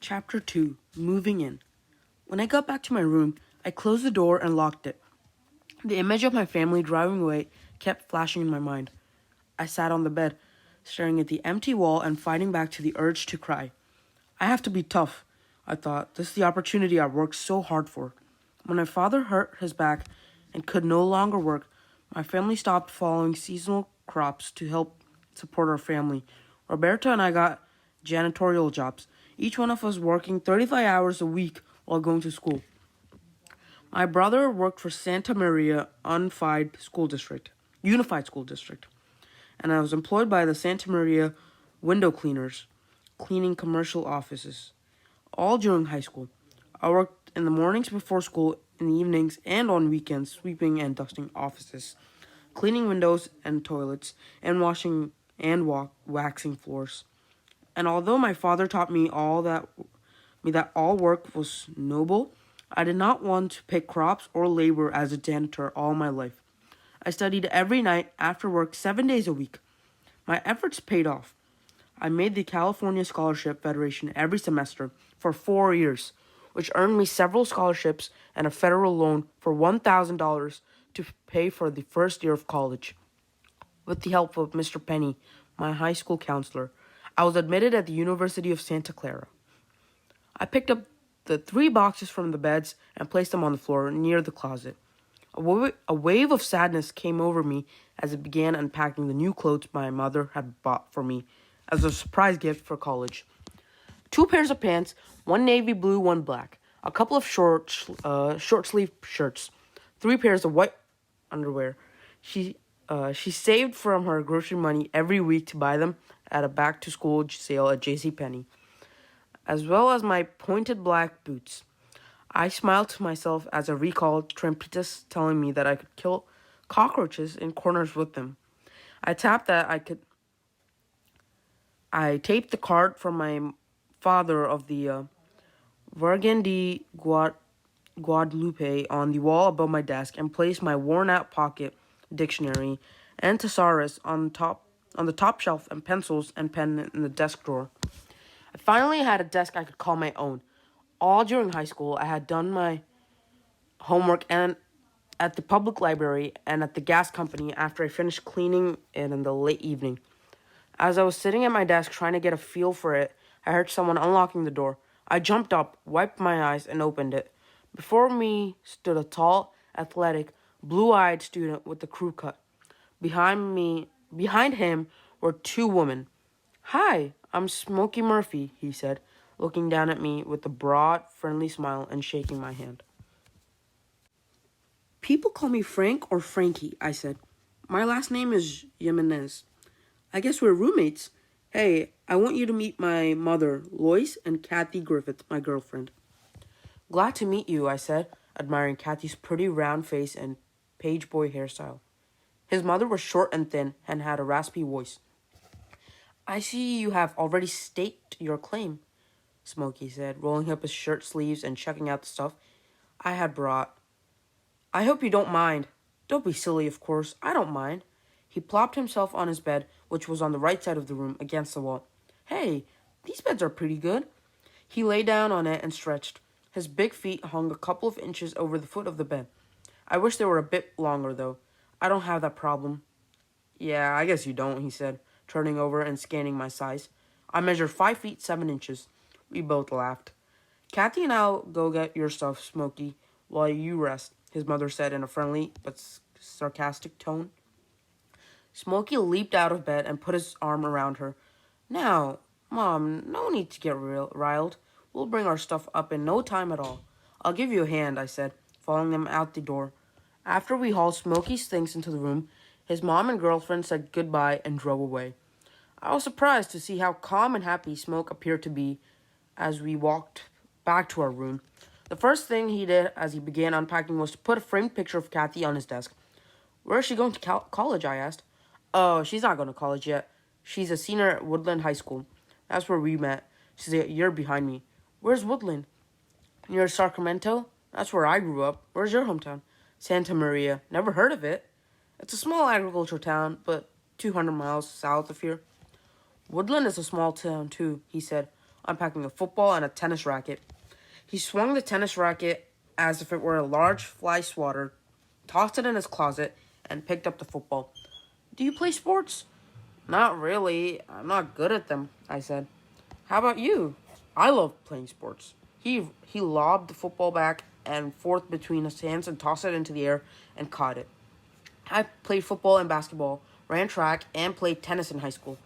Chapter 2 Moving In. When I got back to my room, I closed the door and locked it. The image of my family driving away kept flashing in my mind. I sat on the bed, staring at the empty wall and fighting back to the urge to cry. I have to be tough, I thought. This is the opportunity I worked so hard for. When my father hurt his back and could no longer work, my family stopped following seasonal crops to help support our family. Roberta and I got janitorial jobs, each one of us working 35 hours a week while going to school. My brother worked for Santa Maria Unified School District, and I was employed by the Santa Maria window cleaners, cleaning commercial offices, all during high school. I worked in the mornings before school, in the evenings, and on weekends, sweeping and dusting offices, cleaning windows and toilets, and washing and waxing floors. And although my father taught me that all work was noble, I did not want to pick crops or labor as a janitor all my life. I studied every night after work 7 days a week. My efforts paid off. I made the California Scholarship Federation every semester for 4 years, which earned me several scholarships and a federal loan for $1,000 to pay for the first year of college. With the help of Mr. Penny, my high school counselor, I was admitted at the University of Santa Clara. I picked up the 3 boxes from the beds and placed them on the floor near the closet. A wave of sadness came over me as I began unpacking the new clothes my mother had bought for me as a surprise gift for college. 2 pairs of pants, 1 navy blue, 1 black, a couple of short sleeve shirts, 3 pairs of white underwear. She saved from her grocery money every week to buy them at a back-to-school sale at JCPenney, as well as my pointed black boots. I smiled to myself as I recalled Trumpetus telling me that I could kill cockroaches in corners with them. I taped the card from my father of the Virgen de Guadalupe on the wall above my desk and placed my worn-out pocket dictionary and thesaurus on the top shelf and pencils and pen in the desk drawer. I finally had a desk I could call my own. All during high school, I had done my homework and at the public library and at the gas company after I finished cleaning it in the late evening. As I was sitting at my desk trying to get a feel for it, I heard someone unlocking the door. I jumped up, wiped my eyes, and opened it. Before me stood a tall, athletic, blue-eyed student with a crew cut. Behind him were 2 women. "Hi, I'm Smokey Murphy," he said, looking down at me with a broad, friendly smile and shaking my hand. "People call me Frank or Frankie," I said. "My last name is Jimenez. I guess we're roommates. Hey, I want you to meet my mother, Lois, and Kathy Griffith, my girlfriend." "Glad to meet you," I said, admiring Kathy's pretty round face and page boy hairstyle. His mother was short and thin and had a raspy voice. "I see you have already staked your claim," Smokey said, rolling up his shirt sleeves and checking out the stuff I had brought. "I hope you don't mind." "Don't be silly, of course. I don't mind." He plopped himself on his bed, which was on the right side of the room, against the wall. "Hey, these beds are pretty good." He lay down on it and stretched. His big feet hung a couple of inches over the foot of the bed. "I wish they were a bit longer, though. I don't have that problem." "Yeah, I guess you don't," he said, turning over and scanning my size. "I measure 5 feet 7 inches. We both laughed. "Kathy and I'll go get your stuff, Smokey, while you rest," his mother said in a friendly but sarcastic tone. Smokey leaped out of bed and put his arm around her. "Now, Mom, no need to get riled. We'll bring our stuff up in no time at all." "I'll give you a hand," I said, following them out the door. After we hauled Smokey's things into the room, his mom and girlfriend said goodbye and drove away. I was surprised to see how calm and happy Smoke appeared to be as we walked back to our room. The first thing he did as he began unpacking was to put a framed picture of Kathy on his desk. "Where is she going to college?" I asked. "Oh, she's not going to college yet. She's a senior at Woodland High School. That's where we met. She's a year behind me." "Where's Woodland?" "Near Sacramento. That's where I grew up. Where's your hometown?" "Santa Maria. Never heard of it." "It's a small agricultural town, but 200 miles south of here." "Woodland is a small town, too," he said, unpacking a football and a tennis racket. He swung the tennis racket as if it were a large fly swatter, tossed it in his closet, and picked up the football. Do you play sports? Not really. I'm not good at them, I said. How about you? I love playing sports. He lobbed the football back and forth between his hands and tossed it into the air and caught it. I played football and basketball, ran track, and played tennis in high school.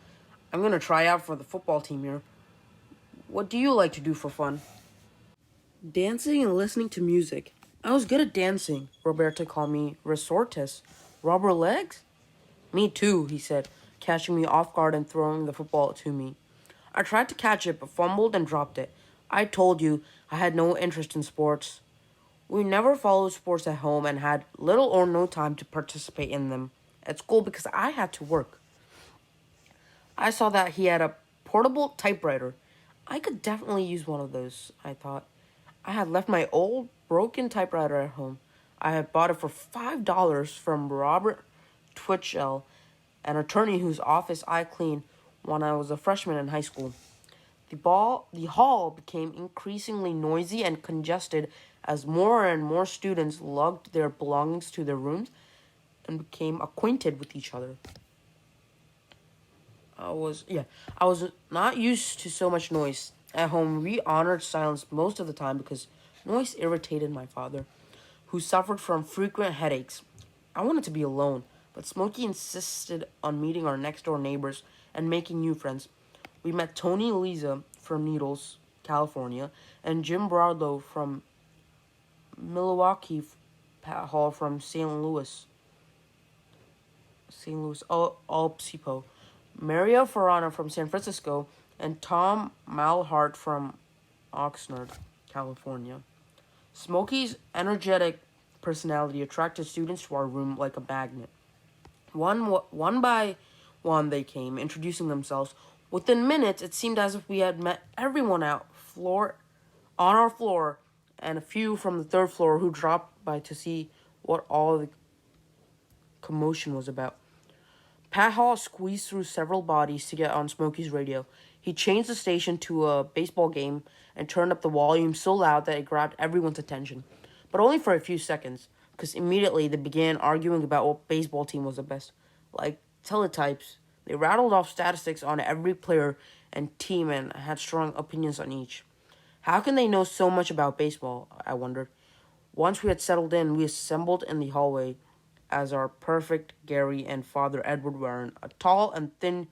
I'm going to try out for the football team here. What do you like to do for fun? Dancing and listening to music. I was good at dancing. Roberto called me resortes. Rubber legs? Me too, he said, catching me off guard and throwing the football to me. I tried to catch it but fumbled and dropped it. I told you I had no interest in sports. We never followed sports at home and had little or no time to participate in them at school because I had to work. I saw that he had a portable typewriter. I could definitely use one of those, I thought. I had left my old broken typewriter at home. I had bought it for $5 from Robert Twitchell, an attorney whose office I cleaned when I was a freshman in high school. The hall became increasingly noisy and congested as more and more students lugged their belongings to their rooms and became acquainted with each other. I was not used to so much noise. At home, we honored silence most of the time because noise irritated my father, who suffered from frequent headaches. I wanted to be alone, but Smokey insisted on meeting our next-door neighbors and making new friends. We met Tony and Lisa from Needles, California, and Jim Broadlow from Milwaukee, Pat Hall from St. Louis Obispo, Maria Farana from San Francisco, and Tom Malhart from Oxnard, California. Smokey's energetic personality attracted students to our room like a magnet. One by one they came, introducing themselves. Within minutes, it seemed as if we had met everyone on our floor, and a few from the third floor who dropped by to see what all the commotion was about. Pat Hall squeezed through several bodies to get on Smokey's radio. He changed the station to a baseball game and turned up the volume so loud that it grabbed everyone's attention. But only for a few seconds, because immediately they began arguing about what baseball team was the best. Like teletypes, they rattled off statistics on every player and team and had strong opinions on each. How can they know so much about baseball, I wondered. Once we had settled in, we assembled in the hallway as our perfect Gary and Father Edward Warren, a tall and thin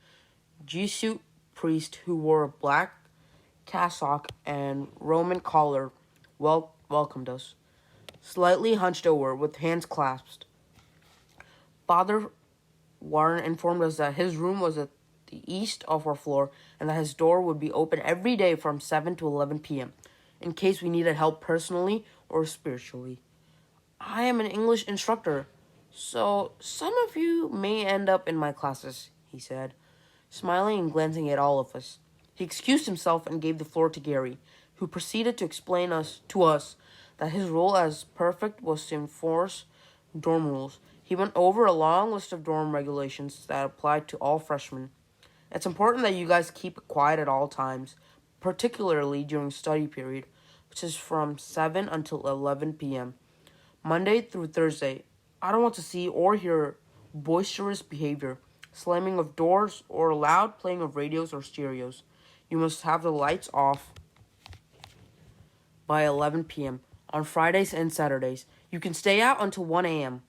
Jesuit priest who wore a black cassock and Roman collar, welcomed us, slightly hunched over with hands clasped. Father Warren informed us that his room was at the east of our floor and that his door would be open every day from 7 to 11 p.m. in case we needed help personally or spiritually. I am an English instructor, so some of you may end up in my classes, he said, smiling and glancing at all of us. He excused himself and gave the floor to Gary, who proceeded to explain to us that his role as prefect was to enforce dorm rules. He went over a long list of dorm regulations that applied to all freshmen. It's important that you guys keep it quiet at all times, particularly during study period, which is from 7 until 11 p.m. Monday through Thursday. I don't want to see or hear boisterous behavior, slamming of doors, or loud playing of radios or stereos. You must have the lights off by 11 p.m. on Fridays and Saturdays. You can stay out until 1 a.m.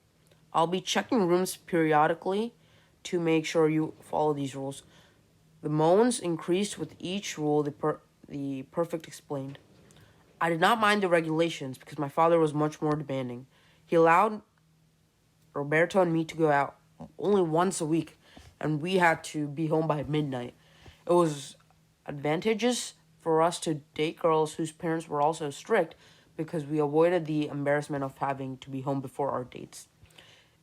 I'll be checking rooms periodically to make sure you follow these rules. The moans increased with each rule, the prefect explained. I did not mind the regulations because my father was much more demanding. He allowed Roberto and me to go out only once a week, and we had to be home by midnight. It was advantageous for us to date girls whose parents were also strict because we avoided the embarrassment of having to be home before our dates.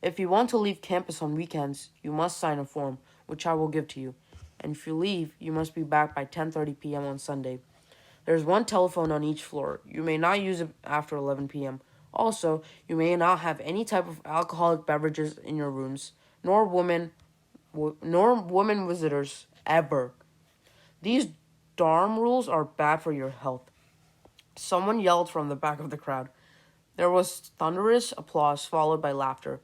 If you want to leave campus on weekends, you must sign a form, which I will give to you. And if you leave, you must be back by 10:30 p.m. on Sunday. There's one telephone on each floor. You may not use it after 11 p.m. Also, you may not have any type of alcoholic beverages in your rooms, nor women visitors, ever. These dorm rules are bad for your health. Someone yelled from the back of the crowd. There was thunderous applause followed by laughter.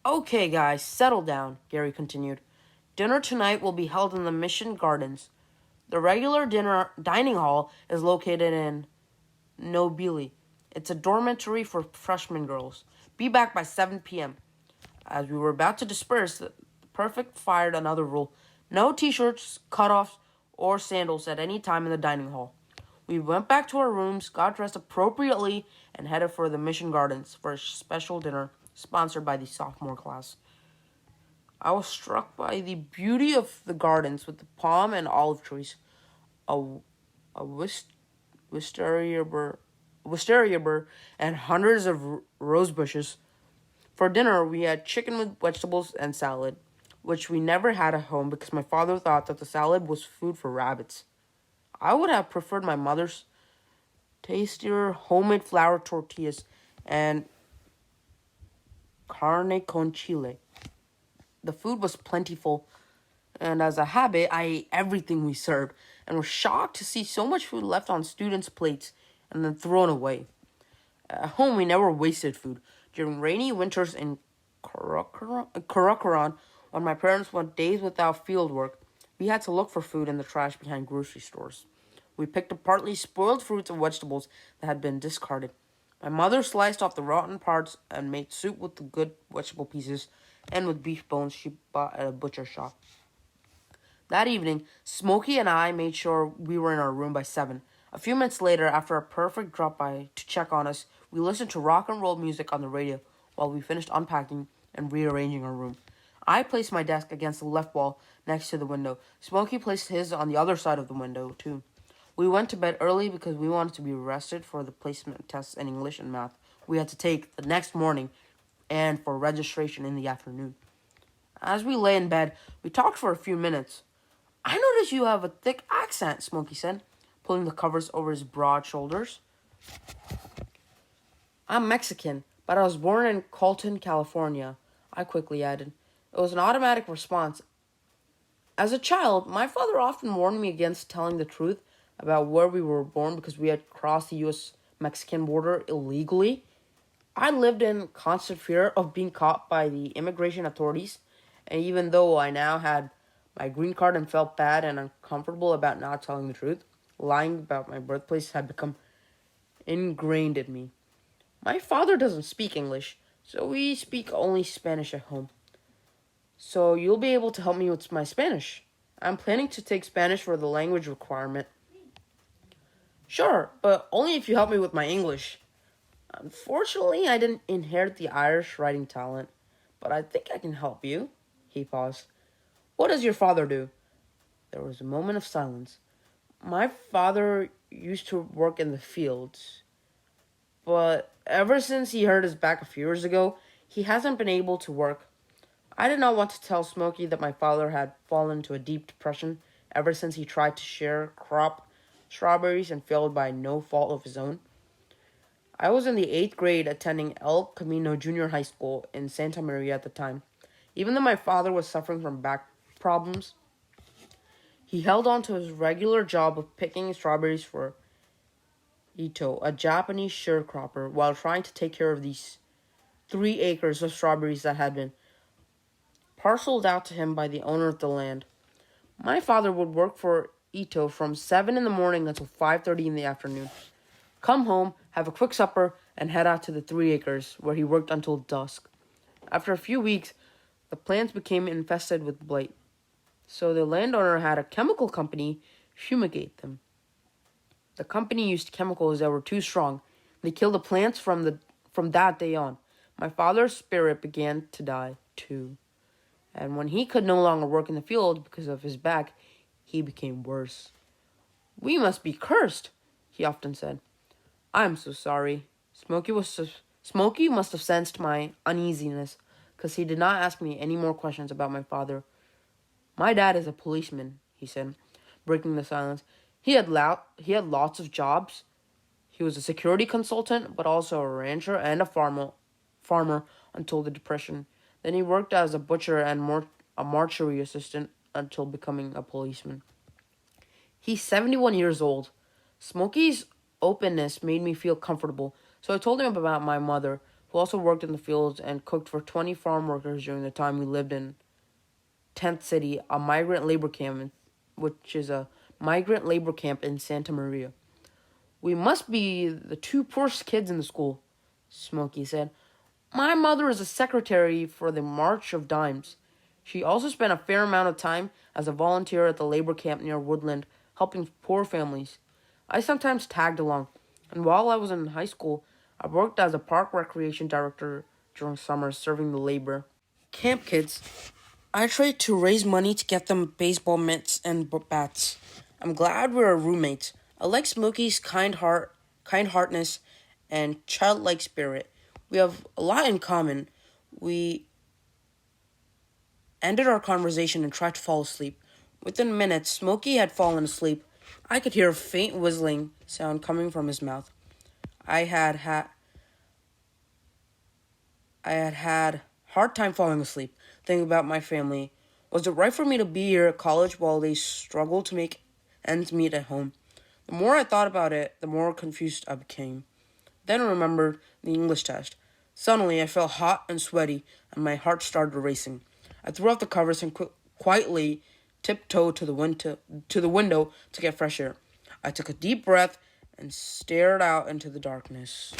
Okay, guys, settle down, Gary continued. Dinner tonight will be held in the Mission Gardens. The regular dining hall is located in Nobili. It's a dormitory for freshman girls. Be back by 7 p.m. As we were about to disperse, the Perfect fired another rule. No t-shirts, cutoffs, or sandals at any time in the dining hall. We went back to our rooms, got dressed appropriately, and headed for the Mission Gardens for a special dinner sponsored by the sophomore class. I was struck by the beauty of the gardens with the palm and olive trees, a wisteria burr, and hundreds of rose bushes. For dinner, we had chicken with vegetables and salad, which we never had at home because my father thought that the salad was food for rabbits. I would have preferred my mother's tastier homemade flour tortillas and carne con chile. The food was plentiful, and as a habit, I ate everything we served and was shocked to see so much food left on students' plates and then thrown away. At home, we never wasted food. During rainy winters in Karakoram, when my parents went days without field work, we had to look for food in the trash behind grocery stores. We picked up partly spoiled fruits and vegetables that had been discarded. My mother sliced off the rotten parts and made soup with the good vegetable pieces and with beef bones she bought at a butcher shop. That evening, Smokey and I made sure we were in our room by 7. A few minutes later, after a Perfect dropped by to check on us, we listened to rock and roll music on the radio while we finished unpacking and rearranging our room. I placed my desk against the left wall next to the window. Smokey placed his on the other side of the window, too. We went to bed early because we wanted to be rested for the placement tests in English and math we had to take the next morning and for registration in the afternoon. As we lay in bed, we talked for a few minutes. I notice you have a thick accent, Smokey said, pulling the covers over his broad shoulders. I'm Mexican, but I was born in Colton, California, I quickly added. It was an automatic response. As a child, my father often warned me against telling the truth about where we were born because we had crossed the U.S.-Mexican border illegally. I lived in constant fear of being caught by the immigration authorities, and even though I now had my green card and felt bad and uncomfortable about not telling the truth, lying about my birthplace had become ingrained in me. My father doesn't speak English, so we speak only Spanish at home. So you'll be able to help me with my Spanish. I'm planning to take Spanish for the language requirement. Sure, but only if you help me with my English. Unfortunately, I didn't inherit the Irish writing talent, but I think I can help you. He paused. What does your father do? There was a moment of silence. My father used to work in the fields, but ever since he hurt his back a few years ago, he hasn't been able to work. I did not want to tell Smokey that my father had fallen into a deep depression ever since he tried to share crop strawberries and failed by no fault of his own. I was in the 8th grade attending El Camino Junior High School in Santa Maria at the time. Even though my father was suffering from back problems, he held on to his regular job of picking strawberries for Ito, a Japanese sharecropper, while trying to take care of these 3 acres of strawberries that had been parceled out to him by the owner of the land. My father would work for Ito from 7 in the morning until 5:30 in the afternoon. Come home, have a quick supper, and head out to the 3 acres, where he worked until dusk. After a few weeks, the plants became infested with blight, so the landowner had a chemical company fumigate them. The company used chemicals that were too strong. They killed the plants from that day on. My father's spirit began to die, too. And when he could no longer work in the field because of his back, he became worse. We must be cursed, he often said. I'm so sorry. Smokey must have sensed my uneasiness, because he did not ask me any more questions about my father. My dad is a policeman, he said, breaking the silence. He had lots of jobs. He was a security consultant, but also a rancher and a farmer until the Depression. Then he worked as a butcher and a mortuary assistant until becoming a policeman. He's 71 years old. Smokey's openness made me feel comfortable, so I told him about my mother, who also worked in the fields and cooked for 20 farm workers during the time we lived in Tent City, a migrant labor camp, which is a migrant labor camp in Santa Maria. We must be the two poorest kids in the school, Smokey said. My mother is a secretary for the March of Dimes. She also spent a fair amount of time as a volunteer at the labor camp near Woodland, helping poor families. I sometimes tagged along, and while I was in high school, I worked as a park recreation director during summers serving the labor camp kids. I tried to raise money to get them baseball mitts and bats. I'm glad we're roommates. I like Smokey's kind heartedness, and childlike spirit. We have a lot in common. We ended our conversation and tried to fall asleep. Within minutes, Smokey had fallen asleep. I could hear a faint whistling sound coming from his mouth. I had had hard time falling asleep, thinking about my family. Was it right for me to be here at college while they struggled to make ends meet at home? The more I thought about it, the more confused I became. Then I remembered the English test. Suddenly, I felt hot and sweaty, and my heart started racing. I threw off the covers and quietly tiptoed to the window to get fresh air. I took a deep breath and stared out into the darkness.